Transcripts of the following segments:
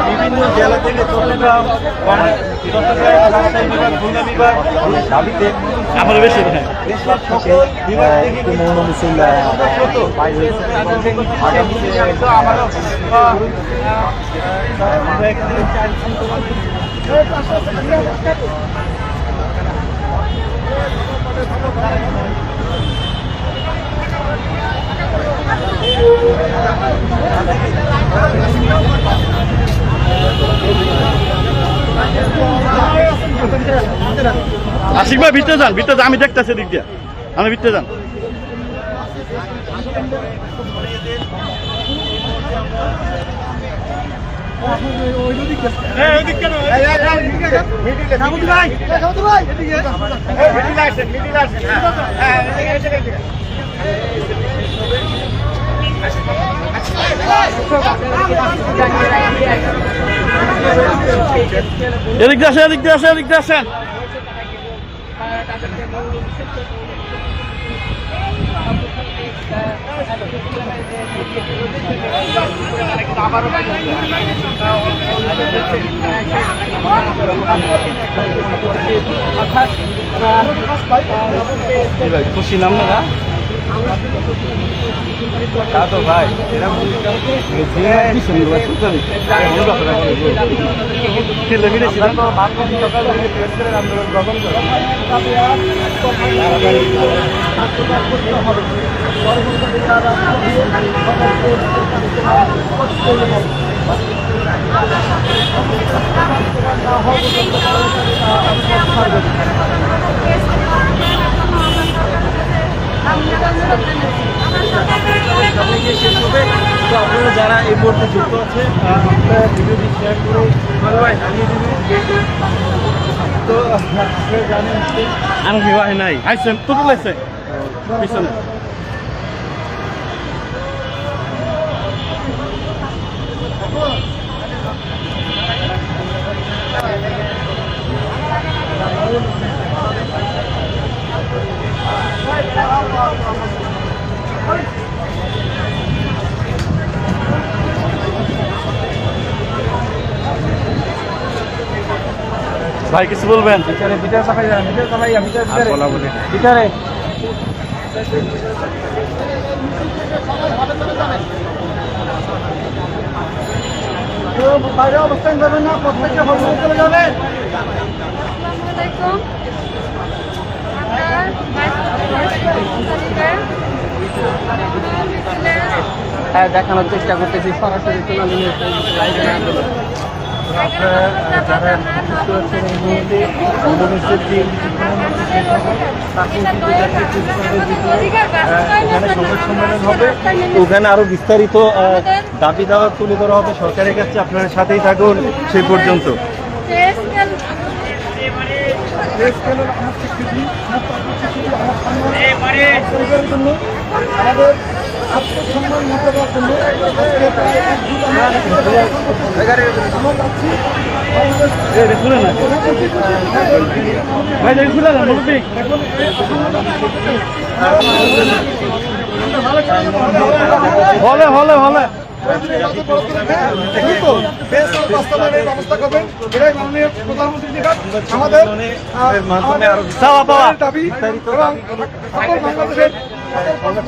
বিভিন্ন জেলা থেকে চট্টগ্রাম রাজশাহী বিভাগ, খুলনা বিভাগ দাবিতে আমার বেশি দেশের সকল বিভাগ থেকে আশিক ভাই ভিতরে যান, ভিতরে যান, আমি দেখতেছি দিক দিয়ে, আমি ভিতরে যান। এদিক দিয়ে আসেন, এদিক দিয়ে আসেন, এদিক দিয়ে আসেন। খুশি নাম না তো ভাই, আপনারা যারা এই মুহূর্তে যুক্ত আছে ভিডিওটি শেয়ার করে জানিয়ে দেবেন। তো আপনারা জানেন আমি বিবাহ নাই আইসেন তোর লাইছে পিছনে ভাই কিছু বলবেন? বাইরে অবস্থান যাবেন না, প্রত্যেকটা ভবনে চলে যাবেন। হ্যাঁ, দেখানোর চেষ্টা করতেছি সরাসরি ওখানে আরো বিস্তারিত দাবি দাওয়া তুলে ধরা হবে সরকারের কাছে। আপনারা সাথেই থাকুন সেই পর্যন্ত। আত্মসম্মান নিতে পারার জন্য হলে হলে হলে বাস্তবায়নের ব্যবস্থা করবেন। এটাই মাননীয় প্রধানমন্ত্রী আমাদের দাবি এবং সকল বাংলাদেশের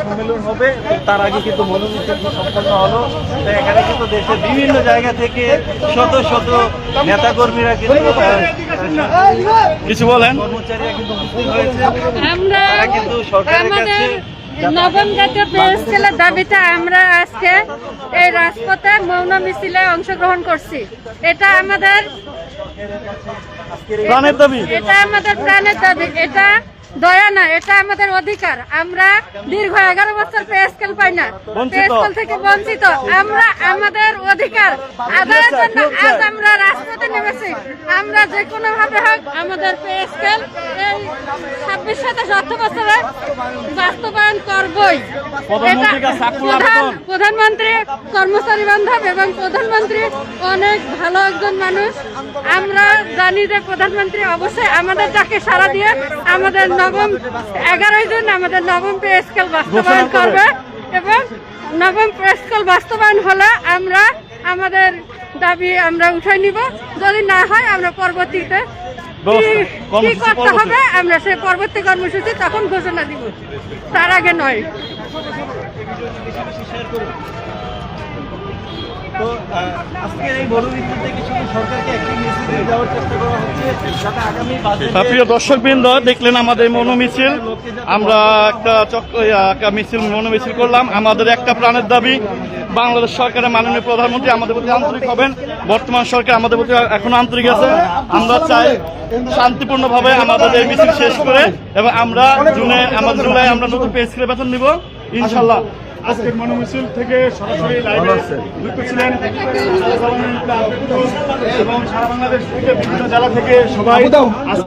সম্মেলন হবে। তার আগে কিন্তু মনোনয়ন সম্পন্ন হলো। এখানে কিন্তু দেশের বিভিন্ন জায়গা থেকে শত শত নেতা কর্মীরা কিন্তু কিছু বলেন, কর্মচারীরা কিন্তু উপস্থিত হয়েছে। আমরা তারা কিন্তু সরকারের কাছে নবম জাতীয় পে স্কেলের দাবিতে আমরা আজকে এই রাজপথে মৌন মিছিলে অংশগ্রহণ করছি। এটা আমাদের প্রাণের দাবি, এটা আমাদের প্রাণের দাবি, এটা দয়া না, এটা আমাদের অধিকার। আমরা দীর্ঘ 11 বছর পে স্কেল পাই না, পে স্কেল থেকে বঞ্চিত। আমরা আমাদের অধিকার আদায়ের জন্য আজ আমরা রাজপথে নেমেছি। আমরা যে কোনো ভাবে হোক আমাদের পে স্কেল এই 26-27 অর্থ বছরে বাস্তবায়ন করবই। প্রধানমন্ত্রী কর্মচারী বান্ধব এবং প্রধানমন্ত্রী অনেক ভালো একজন মানুষ। আমরা জানি যে প্রধানমন্ত্রী অবশ্যই আমাদের ডাকে সাড়া দিয়ে আমাদের নবম 11 জুন আমাদের নবম পে স্কেল বাস্তবায়ন করবে এবং নবম পে স্কেল বাস্তবায়ন হলে আমরা আমাদের দাবি আমরা উঠাই নিব। যদি না হয় আমরা পরবর্তীতে কি করতে হবে আমরা সেই পরবর্তী কর্মসূচি তখন ঘোষণা দিব, তার আগে নয়। তো আজকের এই মরুবিন্দু থেকে শুধু সরকারকে একটি মেসেজ দেওয়ার চেষ্টা করা হচ্ছে যাতে আগামী বাজেটে প্রিয় দর্শকবৃন্দ, দেখলেন আমাদের মনোমিছিল। আমরা একটা মিছিল মনোমিছিল করলাম। আমাদের একটা প্রাণের দাবি, বাংলাদেশ সরকারের মাননীয় প্রধানমন্ত্রী আমাদের প্রতি আন্তরিক হবেন। বর্তমান সরকার আমাদের প্রতি এখনো আন্তরিক আছে। আমরা চাই শান্তিপূর্ণভাবে আমাদের এই মিছিল শেষ করে এবং আমরা জুলাই আমরা নতুন পে স্কেলে বেতন নিব ইনশাল্লাহ। আজকের মনোমিছিল থেকে সরাসরি লাইভে যুক্ত ছিলেন এবং সারা বাংলাদেশ থেকে বিভিন্ন জেলা থেকে সবাই